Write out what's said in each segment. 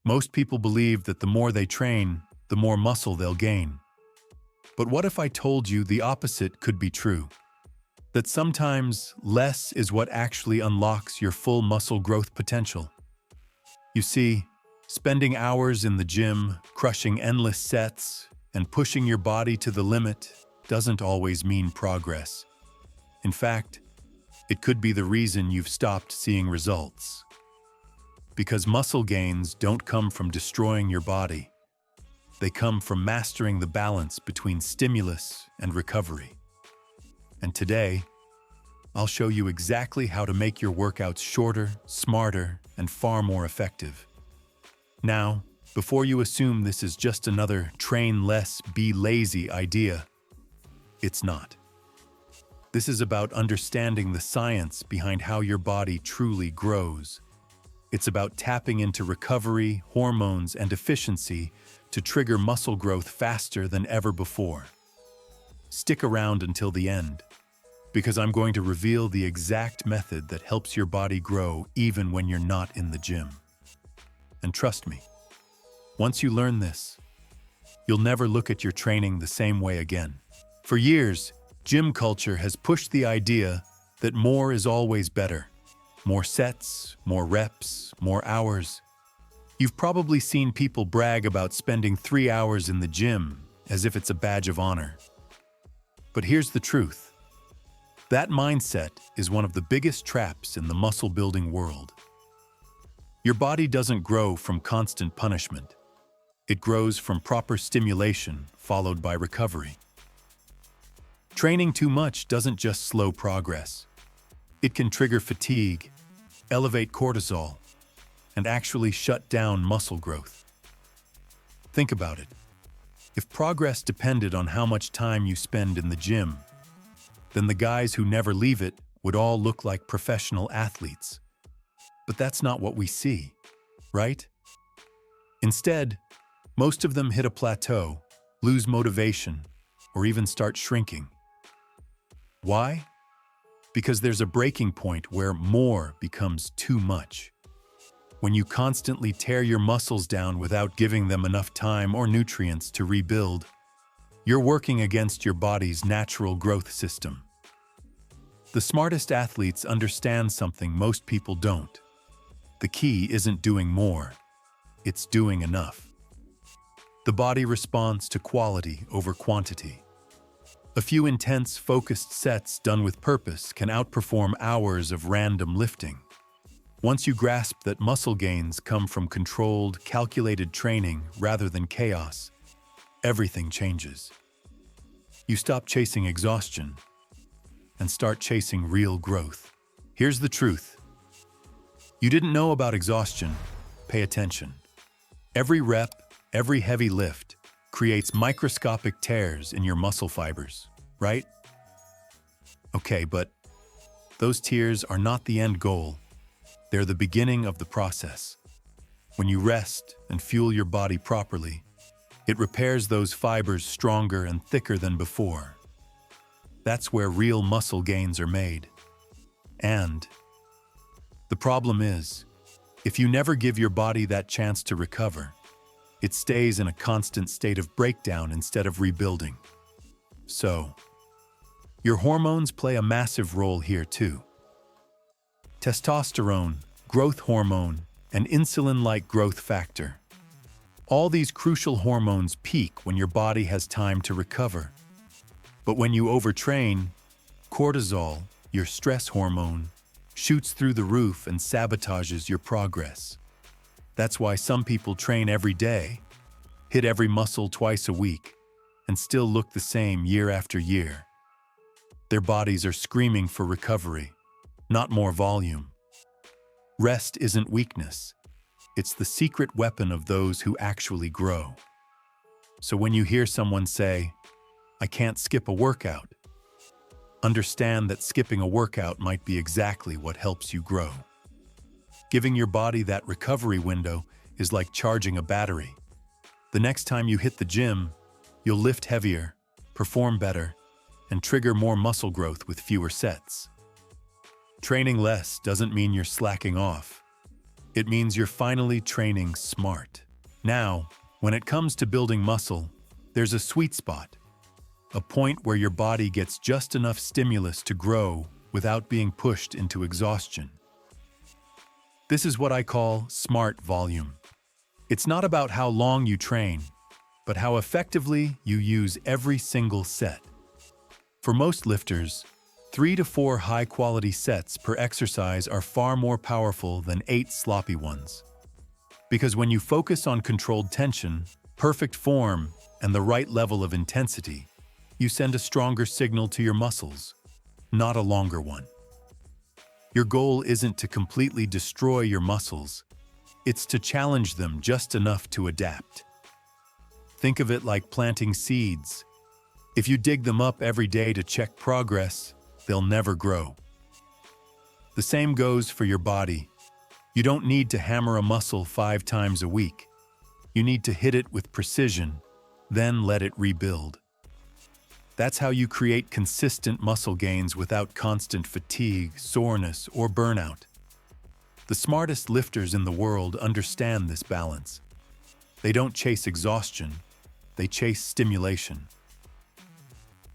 Most people believe that the more they train, the more muscle they'll gain. But what if I told you the opposite could be true? That sometimes less is what actually unlocks your full muscle growth potential. You see, spending hours in the gym, crushing endless sets, and pushing your body to the limit doesn't always mean progress. In fact, it could be the reason you've stopped seeing results. Because muscle gains don't come from destroying your body. They come from mastering the balance between stimulus and recovery. And today, I'll show you exactly how to make your workouts shorter, smarter, and far more effective. Now, before you assume this is just another train less, be lazy idea, it's not. This is about understanding the science behind how your body truly grows. It's about tapping into recovery, hormones, and efficiency to trigger muscle growth faster than ever before. Stick around until the end, because I'm going to reveal the exact method that helps your body grow even when you're not in the gym. And trust me, once you learn this, you'll never look at your training the same way again. For years, gym culture has pushed the idea that more is always better. More sets, more reps, more hours. You've probably seen people brag about spending 3 hours in the gym as if it's a badge of honor. But here's the truth. That mindset is one of the biggest traps in the muscle-building world. Your body doesn't grow from constant punishment. It grows from proper stimulation followed by recovery. Training too much doesn't just slow progress. It can trigger fatigue, elevate cortisol, and actually shut down muscle growth. Think about it. If progress depended on how much time you spend in the gym, then the guys who never leave it would all look like professional athletes. But that's not what we see, right? Instead, most of them hit a plateau, lose motivation, or even start shrinking. Why? Because there's a breaking point where more becomes too much. When you constantly tear your muscles down without giving them enough time or nutrients to rebuild, you're working against your body's natural growth system. The smartest athletes understand something most people don't. The key isn't doing more, it's doing enough. The body responds to quality over quantity. A few intense, focused sets done with purpose can outperform hours of random lifting. Once you grasp that muscle gains come from controlled, calculated training rather than chaos, everything changes. You stop chasing exhaustion and start chasing real growth. Here's the truth. You didn't know about exhaustion. Pay attention. Every rep, every heavy lift creates microscopic tears in your muscle fibers, right? Okay, but those tears are not the end goal. They're the beginning of the process. When you rest and fuel your body properly, it repairs those fibers stronger and thicker than before. That's where real muscle gains are made. And the problem is, if you never give your body that chance to recover, it stays in a constant state of breakdown instead of rebuilding. So, your hormones play a massive role here too. Testosterone, growth hormone, and insulin-like growth factor. All these crucial hormones peak when your body has time to recover. But when you overtrain, cortisol, your stress hormone, shoots through the roof and sabotages your progress. That's why some people train every day, hit every muscle twice a week, and still look the same year after year. Their bodies are screaming for recovery, not more volume. Rest isn't weakness. It's the secret weapon of those who actually grow. So when you hear someone say, "I can't skip a workout," understand that skipping a workout might be exactly what helps you grow. Giving your body that recovery window is like charging a battery. The next time you hit the gym, you'll lift heavier, perform better, and trigger more muscle growth with fewer sets. Training less doesn't mean you're slacking off. It means you're finally training smart. Now, when it comes to building muscle, there's a sweet spot, a point where your body gets just enough stimulus to grow without being pushed into exhaustion. This is what I call smart volume. It's not about how long you train, but how effectively you use every single set. For most lifters, 3 to 4 high-quality sets per exercise are far more powerful than 8 sloppy ones. Because when you focus on controlled tension, perfect form, and the right level of intensity, you send a stronger signal to your muscles, not a longer one. Your goal isn't to completely destroy your muscles, it's to challenge them just enough to adapt. Think of it like planting seeds. If you dig them up every day to check progress, they'll never grow. The same goes for your body. You don't need to hammer a muscle 5 times a week. You need to hit it with precision, then let it rebuild. That's how you create consistent muscle gains without constant fatigue, soreness, or burnout. The smartest lifters in the world understand this balance. They don't chase exhaustion, they chase stimulation.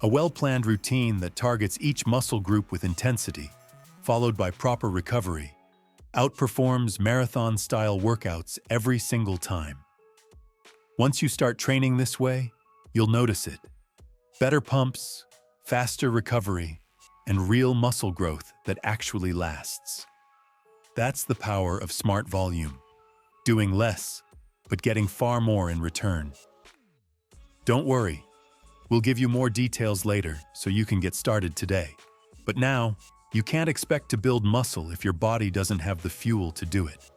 A well-planned routine that targets each muscle group with intensity, followed by proper recovery, outperforms marathon-style workouts every single time. Once you start training this way, you'll notice it. Better pumps, faster recovery, and real muscle growth that actually lasts. That's the power of smart volume. Doing less, but getting far more in return. Don't worry, we'll give you more details later so you can get started today. But now, you can't expect to build muscle if your body doesn't have the fuel to do it.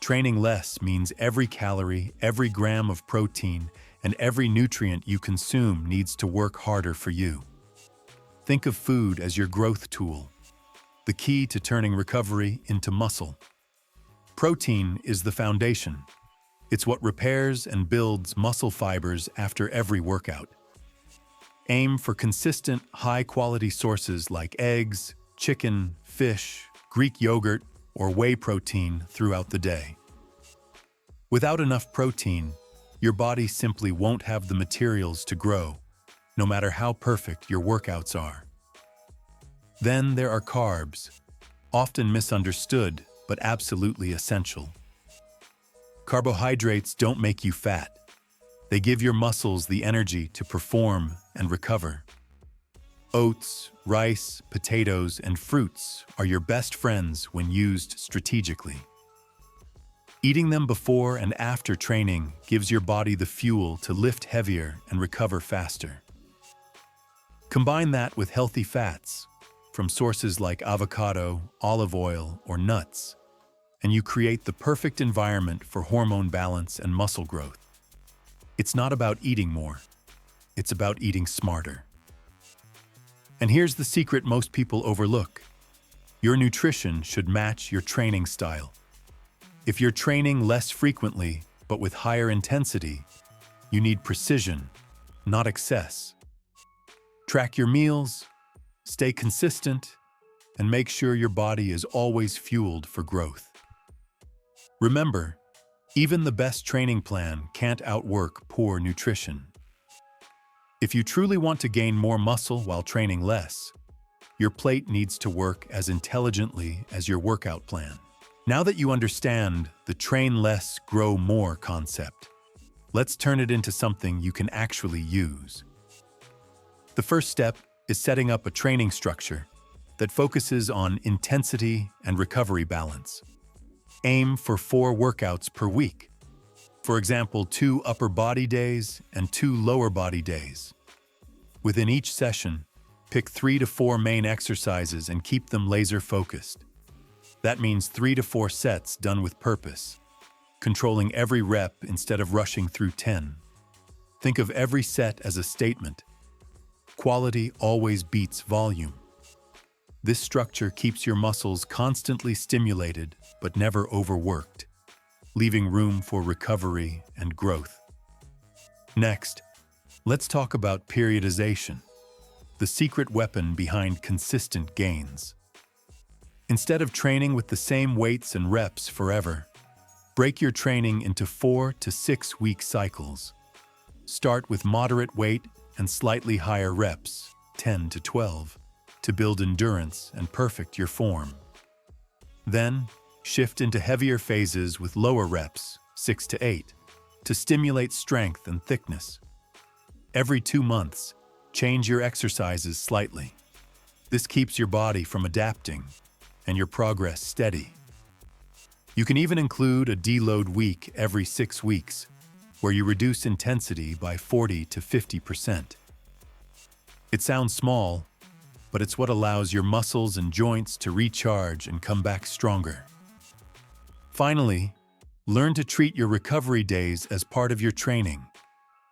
Training less means every calorie, every gram of protein, and every nutrient you consume needs to work harder for you. Think of food as your growth tool, the key to turning recovery into muscle. Protein is the foundation. It's what repairs and builds muscle fibers after every workout. Aim for consistent, high-quality sources like eggs, chicken, fish, Greek yogurt, or whey protein throughout the day. Without enough protein, your body simply won't have the materials to grow, no matter how perfect your workouts are. Then there are carbs, often misunderstood but absolutely essential. Carbohydrates don't make you fat. They give your muscles the energy to perform and recover. Oats, rice, potatoes, and fruits are your best friends when used strategically. Eating them before and after training gives your body the fuel to lift heavier and recover faster. Combine that with healthy fats, from sources like avocado, olive oil, or nuts, and you create the perfect environment for hormone balance and muscle growth. It's not about eating more, it's about eating smarter. And here's the secret most people overlook. Your nutrition should match your training style. If you're training less frequently, but with higher intensity, you need precision, not excess. Track your meals, stay consistent, and make sure your body is always fueled for growth. Remember, even the best training plan can't outwork poor nutrition. If you truly want to gain more muscle while training less, your plate needs to work as intelligently as your workout plan. Now that you understand the train less, grow more concept, let's turn it into something you can actually use. The first step is setting up a training structure that focuses on intensity and recovery balance. Aim for 4 workouts per week. For example, 2 upper body days and 2 lower body days. Within each session, pick 3 to 4 main exercises and keep them laser focused. That means 3 to 4 sets done with purpose, controlling every rep instead of rushing through 10. Think of every set as a statement. Quality always beats volume. This structure keeps your muscles constantly stimulated but never overworked, leaving room for recovery and growth. Next, let's talk about periodization, the secret weapon behind consistent gains. Instead of training with the same weights and reps forever, break your training into 4 to 6 week cycles. Start with moderate weight and slightly higher reps, 10 to 12, to build endurance and perfect your form. Then, shift into heavier phases with lower reps, 6 to 8, to stimulate strength and thickness. Every 2 months, change your exercises slightly. This keeps your body from adapting and your progress steady. You can even include a deload week every 6 weeks, where you reduce intensity by 40 to 50%. It sounds small, but it's what allows your muscles and joints to recharge and come back stronger. Finally, learn to treat your recovery days as part of your training,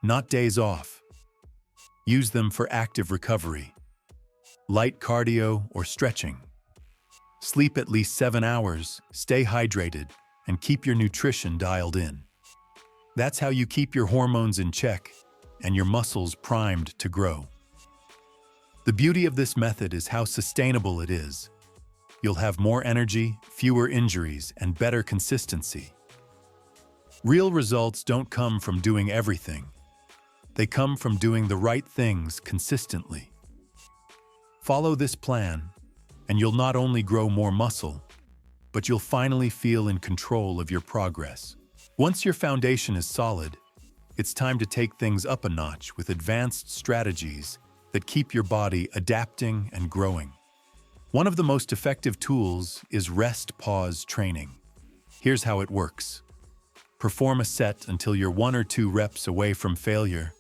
not days off. Use them for active recovery, light cardio or stretching. Sleep at least 7 hours, stay hydrated, and keep your nutrition dialed in. That's how you keep your hormones in check and your muscles primed to grow. The beauty of this method is how sustainable it is. You'll have more energy, fewer injuries, and better consistency. Real results don't come from doing everything. They come from doing the right things consistently. Follow this plan, and you'll not only grow more muscle, but you'll finally feel in control of your progress. Once your foundation is solid, it's time to take things up a notch with advanced strategies that keep your body adapting and growing. One of the most effective tools is rest-pause training. Here's how it works. Perform a set until you're 1 or 2 reps away from failure.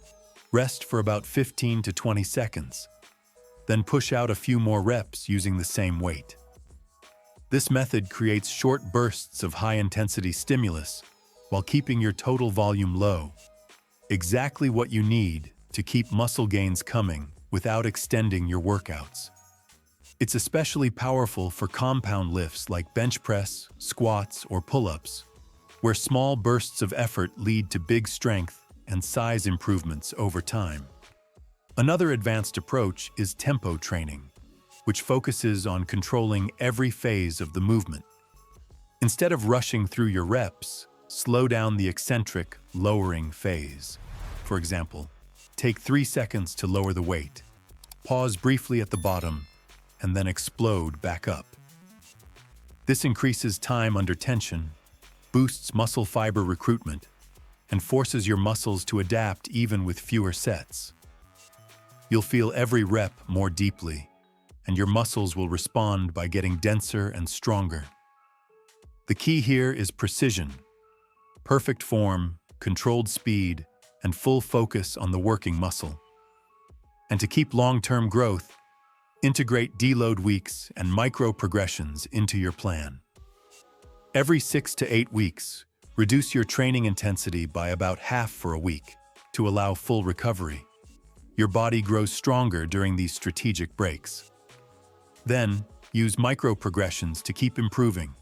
Rest for about 15 to 20 seconds. Then push out a few more reps using the same weight. This method creates short bursts of high-intensity stimulus while keeping your total volume low. Exactly what you need to keep muscle gains coming without extending your workouts. It's especially powerful for compound lifts like bench press, squats, or pull-ups, where small bursts of effort lead to big strength and size improvements over time. Another advanced approach is tempo training, which focuses on controlling every phase of the movement. Instead of rushing through your reps, slow down the eccentric, lowering phase. For example, take 3 seconds to lower the weight, pause briefly at the bottom, and then explode back up. This increases time under tension, boosts muscle fiber recruitment, and forces your muscles to adapt even with fewer sets. You'll feel every rep more deeply, and your muscles will respond by getting denser and stronger. The key here is precision, perfect form, controlled speed, and full focus on the working muscle. And to keep long-term growth, integrate deload weeks and micro-progressions into your plan. Every 6 to 8 weeks, reduce your training intensity by about half for a week to allow full recovery. Your body grows stronger during these strategic breaks. Then, use micro-progressions to keep improving.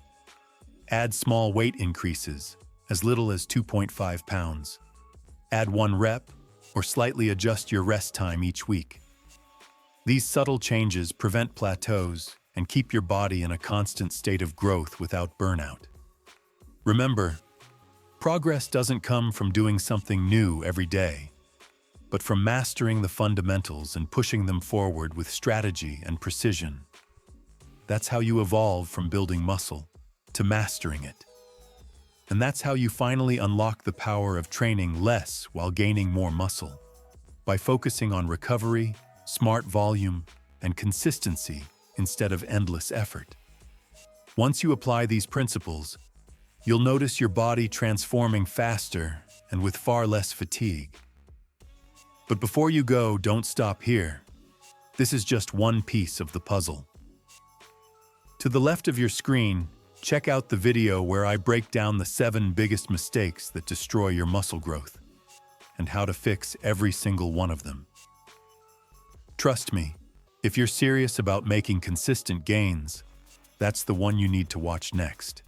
Add small weight increases, as little as 2.5 pounds. Add 1 rep, or slightly adjust your rest time each week. These subtle changes prevent plateaus and keep your body in a constant state of growth without burnout. Remember, progress doesn't come from doing something new every day, but from mastering the fundamentals and pushing them forward with strategy and precision. That's how you evolve from building muscle to mastering it. And that's how you finally unlock the power of training less while gaining more muscle, by focusing on recovery, smart volume, and consistency instead of endless effort. Once you apply these principles, you'll notice your body transforming faster and with far less fatigue. But before you go, don't stop here. This is just one piece of the puzzle. To the left of your screen, check out the video where I break down the 7 biggest mistakes that destroy your muscle growth and how to fix every single one of them. Trust me, if you're serious about making consistent gains, that's the one you need to watch next.